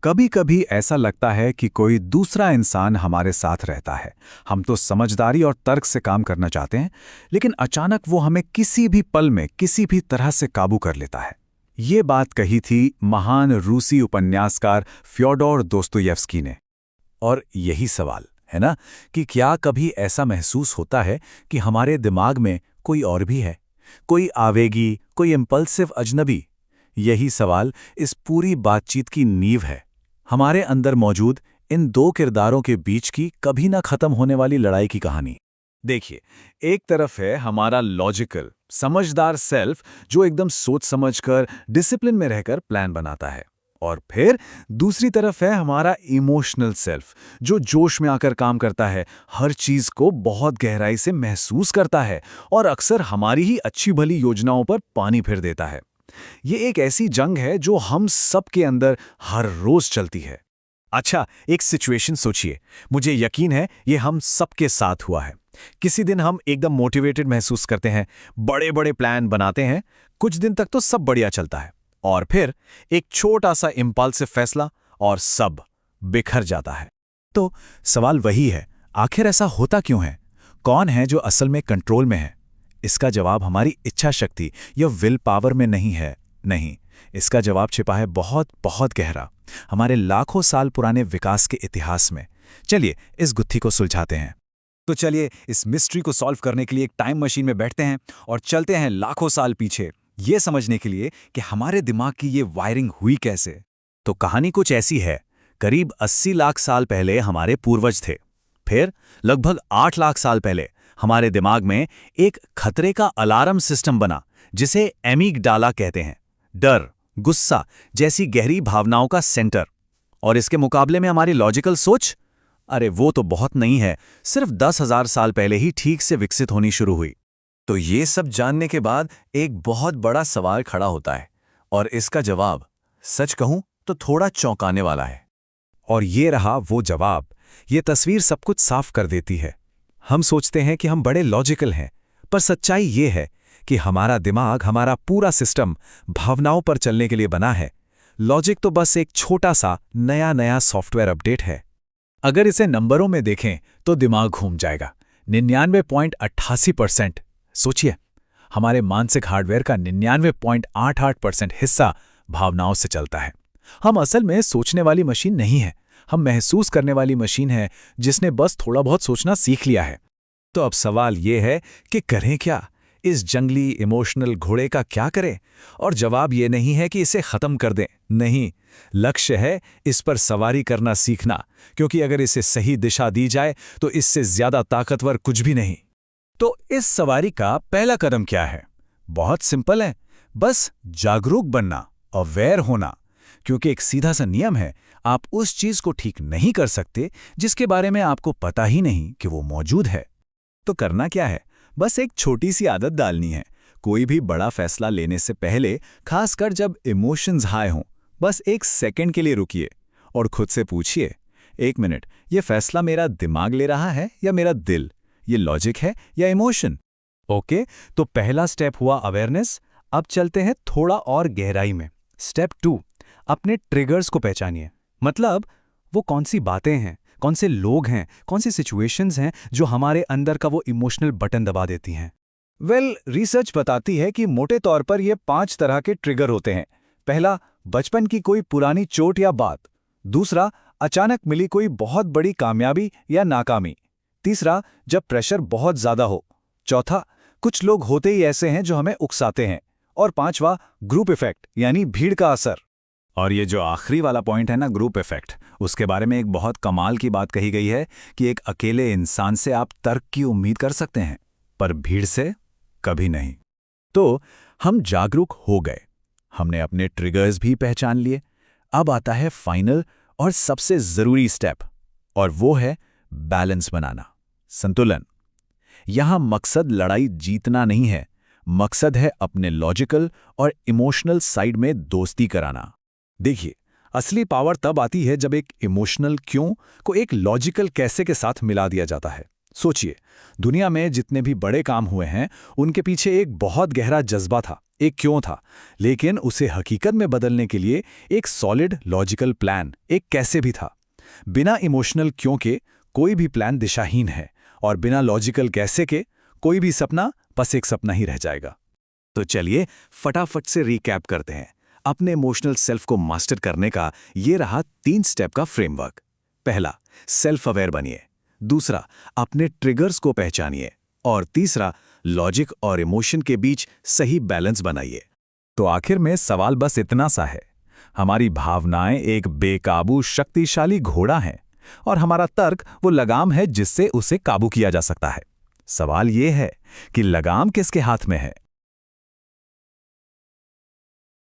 कभी कभी ऐसा लगता है कि कोई दूसरा इंसान हमारे साथ रहता है। हम तो समझदारी और तर्क से काम करना चाहते हैं, लेकिन अचानक वो हमें किसी भी पल में किसी भी तरह से काबू कर लेता है। ये बात कही थी महान रूसी उपन्यासकार फ्योडोर दोस्तोयेव्स्की ने। और यही सवाल है ना, कि क्या कभी ऐसा महसूस होता है कि हमारे दिमाग में कोई और भी है, कोई आवेगी, कोई इम्पल्सिव अजनबी। यही सवाल इस पूरी बातचीत की नींव है। हमारे अंदर मौजूद इन दो किरदारों के बीच की कभी ना खत्म होने वाली लड़ाई की कहानी। देखिए, एक तरफ है हमारा लॉजिकल समझदार सेल्फ, जो एकदम सोच समझकर डिसिप्लिन में रहकर प्लान बनाता है। और फिर दूसरी तरफ है हमारा इमोशनल सेल्फ, जो जोश में आकर काम करता है, हर चीज को बहुत गहराई से महसूस करता है और अक्सर हमारी ही अच्छी भली योजनाओं पर पानी फिर देता है। ये एक ऐसी जंग है जो हम सबके अंदर हर रोज चलती है। अच्छा, एक सिचुएशन सोचिए। मुझे यकीन है ये हम सबके साथ हुआ है। किसी दिन हम एकदम मोटिवेटेड महसूस करते हैं, बड़े बड़े प्लान बनाते हैं, कुछ दिन तक तो सब बढ़िया चलता है, और फिर एक छोटा सा इम्पल्सिव फैसला और सब बिखर जाता है। तो सवाल वही है, आखिर ऐसा होता क्यों है? कौन है जो असल में कंट्रोल में है? इसका जवाब हमारी इच्छा शक्ति या विल पावर में नहीं है। नहीं, इसका जवाब छिपा है बहुत बहुत गहरा, हमारे लाखों साल पुराने विकास के इतिहास में। चलिए इस गुत्थी को सुलझाते हैं। तो चलिए इस मिस्ट्री को सॉल्व करने के लिए एक टाइम मशीन में बैठते हैं और चलते हैं लाखों साल पीछे, ये समझने के लिए कि हमारे दिमाग की ये वायरिंग हुई कैसे। तो कहानी कुछ ऐसी है। करीब 80 लाख साल पहले हमारे पूर्वज थे। फिर लगभग 8 लाख साल पहले हमारे दिमाग में एक खतरे का अलार्म सिस्टम बना, जिसे एमिगडाला कहते हैं। डर, गुस्सा जैसी गहरी भावनाओं का सेंटर। और इसके मुकाबले में हमारी लॉजिकल सोच, अरे वो तो बहुत नहीं है, सिर्फ 10,000 साल पहले ही ठीक से विकसित होनी शुरू हुई। तो ये सब जानने के बाद एक बहुत बड़ा सवाल खड़ा होता है, और इसका जवाब सच कहूं तो थोड़ा चौंकाने वाला है। और ये रहा वो जवाब। ये तस्वीर सब कुछ साफ कर देती है। हम सोचते हैं कि हम बड़े लॉजिकल हैं, पर सच्चाई ये है कि हमारा दिमाग, हमारा पूरा सिस्टम भावनाओं पर चलने के लिए बना है। लॉजिक तो बस एक छोटा सा नया सॉफ्टवेयर अपडेट है। अगर इसे नंबरों में देखें तो दिमाग घूम जाएगा। 99.88%। सोचिए, हमारे मानसिक हार्डवेयर का 99.88% हिस्सा भावनाओं से चलता है। हम असल में सोचने वाली मशीन नहीं है, हम महसूस करने वाली मशीन है, जिसने बस थोड़ा बहुत सोचना सीख लिया है। तो अब सवाल ये है कि करें क्या? इस जंगली इमोशनल घोड़े का क्या करें? और जवाब ये नहीं है कि इसे खत्म कर दें, नहीं। लक्ष्य है इस पर सवारी करना सीखना, क्योंकि अगर इसे सही दिशा दी जाए तो इससे ज्यादा ताकतवर कुछ भी नहीं। तो इस सवारी का पहला कदम क्या है? बहुत सिंपल है, बस जागरूक बनना, अवेयर होना। क्योंकि एक सीधा सा नियम है, आप उस चीज को ठीक नहीं कर सकते जिसके बारे में आपको पता ही नहीं कि वो मौजूद है। तो करना क्या है? बस एक छोटी सी आदत डालनी है। कोई भी बड़ा फैसला लेने से पहले, खासकर जब इमोशंस हाई हों, बस एक सेकंड के लिए रुकिए और खुद से पूछिए, 1 मिनट, ये फैसला मेरा दिमाग ले रहा है या मेरा दिल? ये लॉजिक है या इमोशन? ओके, तो पहला स्टेप हुआ अवेयरनेस। अब चलते हैं थोड़ा और गहराई में। स्टेप 2, अपने ट्रिगर्स को पहचानिए। मतलब वो कौन सी बातें हैं, कौन से लोग हैं, कौन सी सिचुएशंस हैं जो हमारे अंदर का वो इमोशनल बटन दबा देती हैं। रिसर्च बताती है कि मोटे तौर पर ये 5 तरह के ट्रिगर होते हैं। पहला, बचपन की कोई पुरानी चोट या बात। दूसरा, अचानक मिली कोई बहुत बड़ी कामयाबी या नाकामी। तीसरा, जब प्रेशर बहुत ज्यादा हो। चौथा, कुछ लोग होते ही ऐसे हैं जो हमें उकसाते हैं। और पांचवा, ग्रुप इफेक्ट, यानी भीड़ का असर। और ये जो आखिरी वाला पॉइंट है ना, ग्रुप इफेक्ट, उसके बारे में एक बहुत कमाल की बात कही गई है कि एक अकेले इंसान से आप तर्क की उम्मीद कर सकते हैं, पर भीड़ से कभी नहीं। तो हम जागरूक हो गए, हमने अपने ट्रिगर्स भी पहचान लिए। अब आता है फाइनल और सबसे जरूरी स्टेप, और वो है बैलेंस बनाना, संतुलन। यहां मकसद लड़ाई जीतना नहीं है, मकसद है अपने लॉजिकल और इमोशनल साइड में दोस्ती कराना। देखिए, असली पावर तब आती है जब एक इमोशनल क्यों को एक लॉजिकल कैसे के साथ मिला दिया जाता है। सोचिए, दुनिया में जितने भी बड़े काम हुए हैं, उनके पीछे एक बहुत गहरा जज्बा था, एक क्यों था, लेकिन उसे हकीकत में बदलने के लिए एक सॉलिड लॉजिकल प्लान, एक कैसे भी था। बिना इमोशनल क्यों के कोई भी प्लान दिशाहीन है, और बिना लॉजिकल कैसे के कोई भी सपना बस एक सपना ही रह जाएगा। तो चलिए फटाफट से रिकैप करते हैं। अपने इमोशनल सेल्फ को मास्टर करने का ये रहा 3 स्टेप का फ्रेमवर्क। पहला, सेल्फ अवेयर बनिए। दूसरा, अपने ट्रिगर्स को पहचानिए। और तीसरा, लॉजिक और इमोशन के बीच सही बैलेंस बनाइए। तो आखिर में सवाल बस इतना सा है, हमारी भावनाएं एक बेकाबू शक्तिशाली घोड़ा हैं, और हमारा तर्क वो लगाम है जिससे उसे काबू किया जा सकता है। सवाल ये है कि लगाम किसके हाथ में है,